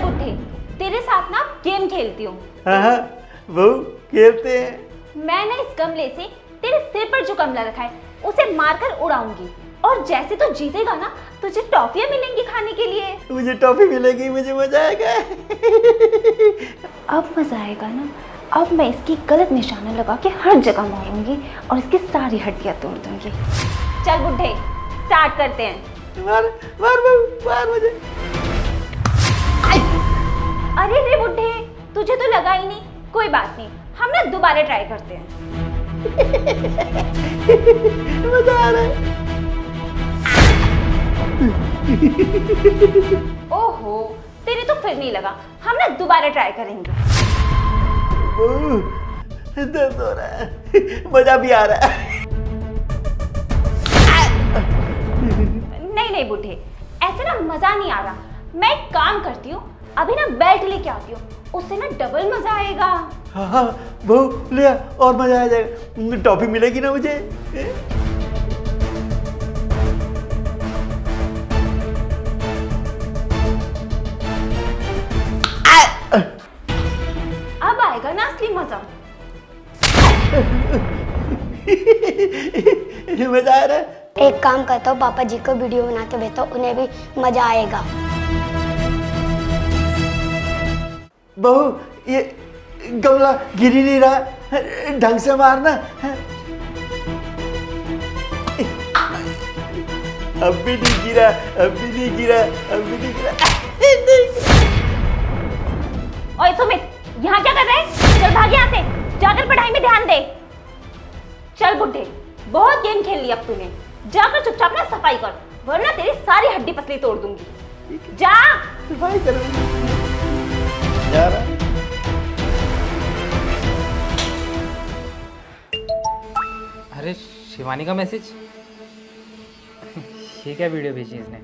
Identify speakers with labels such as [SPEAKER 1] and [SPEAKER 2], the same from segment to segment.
[SPEAKER 1] बुड्ढे, तेरे साथ ना गेम खेलती हूँ।
[SPEAKER 2] हाँ बहू खेलते हैं।
[SPEAKER 1] मैं ना इस गमले से तेरे सिर पर जो गमला रखा है उसे मारकर उड़ाऊंगी और जैसे तू जीतेगा ना तुझे टॉफियां मिलेंगी खाने के लिए।
[SPEAKER 2] मुझे टॉफी मिलेगी, मुझे मजा आएगा।
[SPEAKER 1] अब मजा आएगा ना। अब मैं इसकी गलत निशाना लगा के हर जगह मारूंगी और इसकी सारी हड्डियां तोड़ दूंगी। चल बुड्ढे स्टार्ट करते हैं।
[SPEAKER 2] मार मार बहू मार मुझे।
[SPEAKER 1] अरे रे बुड्ढे, तुझे तो लगा ही नहीं। कोई बात नहीं, हम ना दोबारा ट्राई करते हैं।
[SPEAKER 2] मजा आ रहा है।
[SPEAKER 1] ओहो, तेरे तो फिर नहीं लगा। हम ना दोबारा ट्राई करेंगे।
[SPEAKER 2] बहू दर्द हो रहा है, मजा भी आ रहा है।
[SPEAKER 1] नहीं बुड्ढे, ऐसे ना मजा नहीं आ रहा। मैं एक काम करती हूँ, अभी ना बेल्ट लेके आती हूँ, उससे ना डबल मजा आएगा।
[SPEAKER 2] हाँ बहू ले आ, और मजा आ जाएगा। टॉफी मिलेगी ना मुझे।
[SPEAKER 1] अब आएगा ना असली मजा।
[SPEAKER 2] मजा आ रहा है।
[SPEAKER 3] एक काम करता हूँ, पापा जी को वीडियो बना के भेजता हूँ, उन्हें भी मजा आएगा।
[SPEAKER 2] बहू ये गमला गिर ही नहीं रहा, ढंग से मारना। अब भी नहीं गिरा, अब भी नहीं गिरा, अब भी नहीं गिरा।
[SPEAKER 1] ओए सुमित, यहाँ क्या कर रहे हैं? चल भाग यहाँ से, जाकर पढ़ाई में ध्यान दे। चल बुड्ढे, बहुत गेम खेल ली अब तूने। जाकर चुपचाप ना सफाई कर, वरना तेरी सारी हड्डी पसली तोड़ दूंगी। जा।
[SPEAKER 2] सफाई करूंगी। जा रहा।
[SPEAKER 4] अरे शिवानी का मैसेज। ये क्या वीडियो भेजी इसने?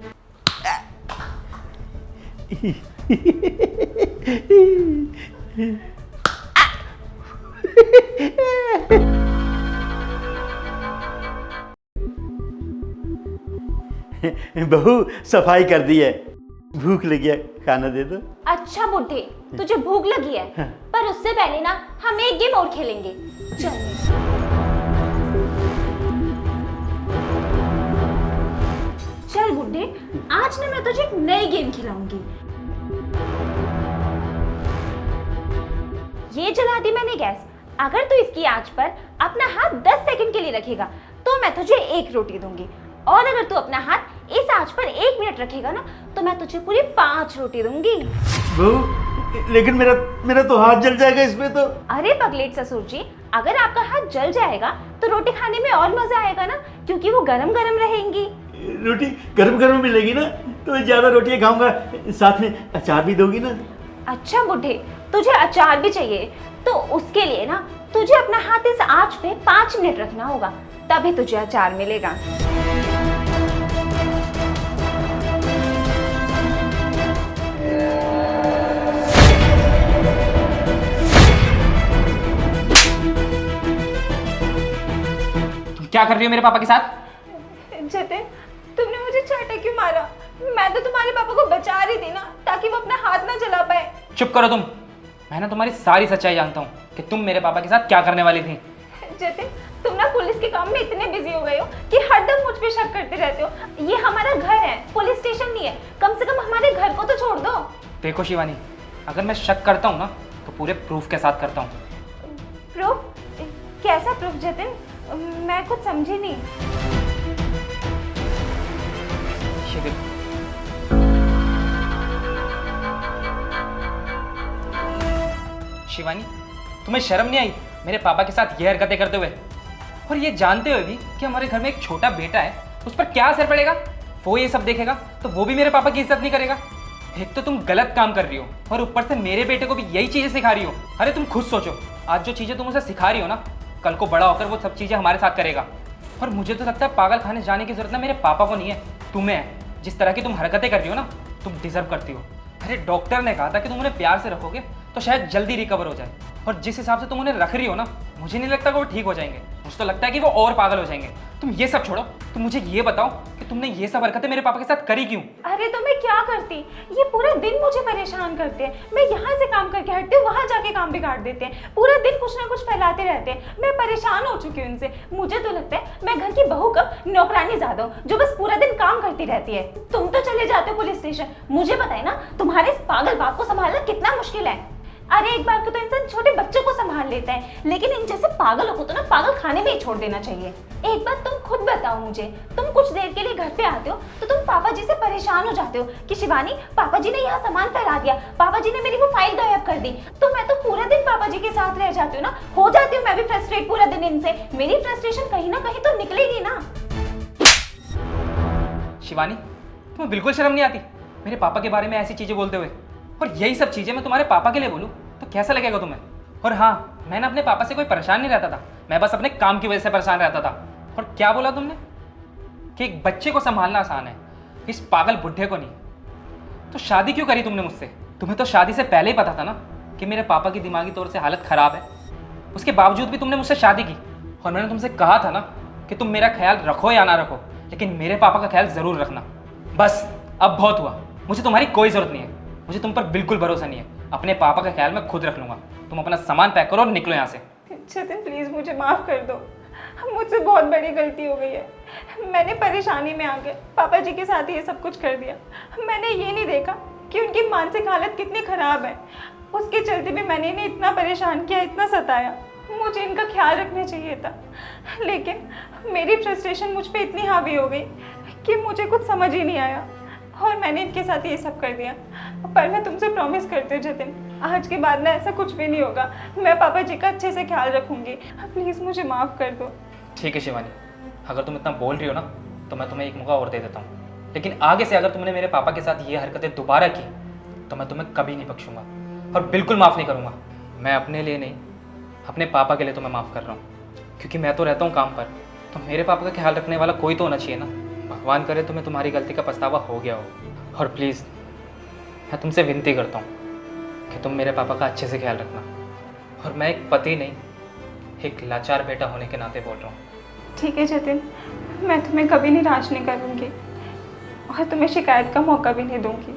[SPEAKER 2] बहू सफाई कर दी है, भूख लगी है, खाना दे दो।
[SPEAKER 1] अच्छा बुड्ढे, तुझे भूख लगी है?
[SPEAKER 2] हाँ।
[SPEAKER 1] पर उससे पहले ना हम एक गेम और खेलेंगे। चल। चल बुड्ढे, आज ना मैं तुझे एक नई गेम खिलाऊंगी। ये जला दी मैंने गैस। अगर तू इसकी आंच पर अपना हाथ 10 सेकंड के लिए रखेगा तो मैं तुझे एक रोटी दूंगी, और अगर तू अपना हाथ इस आंच पर 1 मिनट रखेगा ना तो मैं तुझे पूरी 5 रोटी दूंगी।
[SPEAKER 2] बहू लेकिन मेरा तो हाथ जल जाएगा इसमें तो।
[SPEAKER 1] अरे पगलेट ससुर जी, अगर आपका हाथ जल जाएगा तो रोटी खाने में और मजा आएगा ना, क्योंकि वो गरम गरम रहेंगी।
[SPEAKER 2] रोटी गरम गरम मिलेगी ना तो मैं ज्यादा रोटियां खाऊंगा। साथ में अचार भी दोगी ना?
[SPEAKER 1] अच्छा बुड्ढे, तुझे अचार भी चाहिए तो उसके लिए ना तुझे अपना हाथ इस आंच पे 5 मिनट रखना होगा, तभी तुझे अचार मिलेगा।
[SPEAKER 4] तुम क्या कर रही हो मेरे पापा के साथ?
[SPEAKER 1] जतिन, तुमने मुझे चाटा क्यों मारा? मैं तो तुम्हारे पापा को बचा रही थी ना, ताकि वो अपना हाथ ना जला पाए।
[SPEAKER 4] चुप करो तुम। मैं ना तुम्हारी सारी सच्चाई जानता हूँ कि तुम मेरे पापा के साथ क्या करने वाली थी।
[SPEAKER 1] जतिन, तुम ना पुलिस के काम में इतने बिजी हो गए हो कि हरदम मुझ पे शक करते रहते हो। ये हमारा घर है, पुलिस स्टेशन नहीं है। कम से कम हमारे घर को तो छोड़ दो।
[SPEAKER 4] देखो शिवानी, अगर मैं शक करता हूँ ना तो पूरे प्रूफ के साथ करता हूँ।
[SPEAKER 1] प्रूफ? कैसा प्रूफ जतिन? मैं कुछ समझी नहीं।
[SPEAKER 4] ये देखो। शिवानी, तुम्हें शर्म नहीं आई मेरे पापा के साथ ये हरकतें करते हुए? और ये जानते हुए भी कि हमारे घर में एक छोटा बेटा है, उस पर क्या असर पड़ेगा? वो ये सब देखेगा तो वो भी मेरे पापा की इज्जत नहीं करेगा। एक तो तुम गलत काम कर रही हो और ऊपर से मेरे बेटे को भी यही चीजें सिखा रही हो। अरे तुम खुद सोचो, आज जो चीजें तुम उसे सिखा रही हो ना, कल को बड़ा होकर वो सब चीजें हमारे साथ करेगा। और मुझे तो लगता है पागल खाने जाने की जरूरत ना मेरे पापा को नहीं है, तुम्हें है। जिस तरह की तुम हरकतें कर रही हो ना, तुम डिजर्व करती हो। अरे डॉक्टर ने कहा था कि तुम उन्हें प्यार से रखोगे तो शायद जल्दी रिकवर हो जाए, और जिस हिसाब से तुम उन्हें रख रही हो ना, मुझे नहीं लगता कि वो ठीक हो जाएंगे, मुझे तो लगता है कि वो और पागल हो जाएंगे। तुम ये सब छोड़ो, तुम मुझे ये बताओ कि तुमने ये सब हरकतें मेरे पापा के साथ करी क्यों?
[SPEAKER 1] अरे तो मैं क्या करती, ये पूरा दिन मुझे परेशान करते हैं। मैं यहाँ से काम करके हटती हूँ, वहाँ जाके काम बिगाड़ देते हैं, पूरा दिन कुछ ना कुछ फैलाते रहते हैं। मैं परेशान हो चुकी हूँ इनसे। मुझे तो लगता है मैं घर की बहू का नौकरानी ज्यादा हूँ, जो बस पूरा दिन काम करती रहती है। तुम तो चले जाते हो पुलिस स्टेशन, मुझे पता है ना तुम्हारे इस पागल बाप को संभालना कितना मुश्किल है। अरे एक बार को तो इंसान छोटे बच्चों को संभाल लेता है, लेकिन इन जैसे पागलों को तो ना पागल खाने में ही छोड़ देना चाहिए। एक बात तुम खुद बताओ मुझे, तुम कुछ देर के लिए घर पे आते हो तो तुम पापा जी से परेशान हो जाते हो कि शिवानी पापा जी ने यहाँ सामान फैला दिया, पापा जी ने मेरी वो फाइल गायब कर दी। तो मैं तो पूरा दिन पापा जी के साथ रह जाती हूँ ना, हो जाती हूँ मैं भी फ्रस्ट्रेट पूरा दिन इनसे। मेरी फ्रस्ट्रेशन कहीं ना कहीं तो निकलेगी ना।
[SPEAKER 4] शिवानी, तुम्हें बिल्कुल शर्म नहीं आती मेरे पापा के बारे में ऐसी चीजें बोलते हुए? और यही सब चीजें मैं तुम्हारे पापा के लिए बोलूँ तो कैसा लगेगा तुम्हें? और हाँ, मैं ना अपने पापा से कोई परेशान नहीं रहता था, मैं बस अपने काम की वजह से परेशान रहता था। और क्या बोला तुमने कि एक बच्चे को संभालना आसान है, इस पागल बुढ़े को नहीं? तो शादी क्यों करी तुमने मुझसे? तुम्हें तो शादी से पहले ही पता था ना कि मेरे पापा की दिमागी तौर से हालत खराब है। उसके बावजूद भी तुमने मुझसे शादी की। और मैंने तुमसे कहा था ना कि तुम मेरा ख्याल रखो या ना रखो, लेकिन मेरे पापा का ख्याल जरूर रखना। बस अब बहुत हुआ, मुझे तुम्हारी कोई जरूरत नहीं है, मुझे तुम पर बिल्कुल भरोसा नहीं है। अपने पापा का ख्याल मैं खुद रख लूंगा। तुम अपना सामान पैक करो और निकलो यहाँ से।
[SPEAKER 1] जतिन प्लीज मुझे माफ कर दो, मुझसे बहुत बड़ी गलती हो गई है। मैंने परेशानी में आके पापा जी के साथ ये सब कुछ कर दिया। मैंने ये नहीं देखा कि उनकी मानसिक हालत कितनी खराब है, उसके चलते भी मैंने इन्हें इतना परेशान किया, इतना सताया। मुझे इनका ख्याल रखना चाहिए था, लेकिन मेरी फ्रस्ट्रेशन मुझ पे इतनी हावी हो गई कि मुझे कुछ समझ ही नहीं आया और मैंने इनके साथ ये सब कर दिया। पर मैं तुमसे प्रॉमिस करती हूँ जतिन, आज के बाद ना ऐसा कुछ भी नहीं होगा। मैं पापा जी का अच्छे से ख्याल रखूंगी, प्लीज़ मुझे माफ़ कर दो।
[SPEAKER 4] ठीक है शिवानी, अगर तुम इतना बोल रही हो ना तो मैं तुम्हें एक मौका और दे देता हूँ, लेकिन आगे से अगर तुमने मेरे पापा के साथ ये हरकतें दोबारा की तो मैं तुम्हें कभी नहीं बख्शूंगा और बिल्कुल माफ़ नहीं करूँगा। मैं अपने लिए नहीं, अपने पापा के लिए तुम्हें माफ़ कर रहा हूँ, क्योंकि मैं तो रहता हूँ काम पर, तो मेरे पापा का ख्याल रखने वाला कोई तो होना चाहिए ना। भगवान करे तुम्हें तुम्हारी गलती का पछतावा हो गया हो। और प्लीज़ मैं तुमसे विनती करता हूँ कि तुम मेरे पापा का अच्छे से ख्याल रखना। और मैं एक पति नहीं, एक लाचार बेटा होने के नाते बोल रहा हूँ।
[SPEAKER 1] ठीक है जतिन, मैं तुम्हें कभी निराश नहीं करूँगी और तुम्हें शिकायत का मौका भी नहीं दूँगी।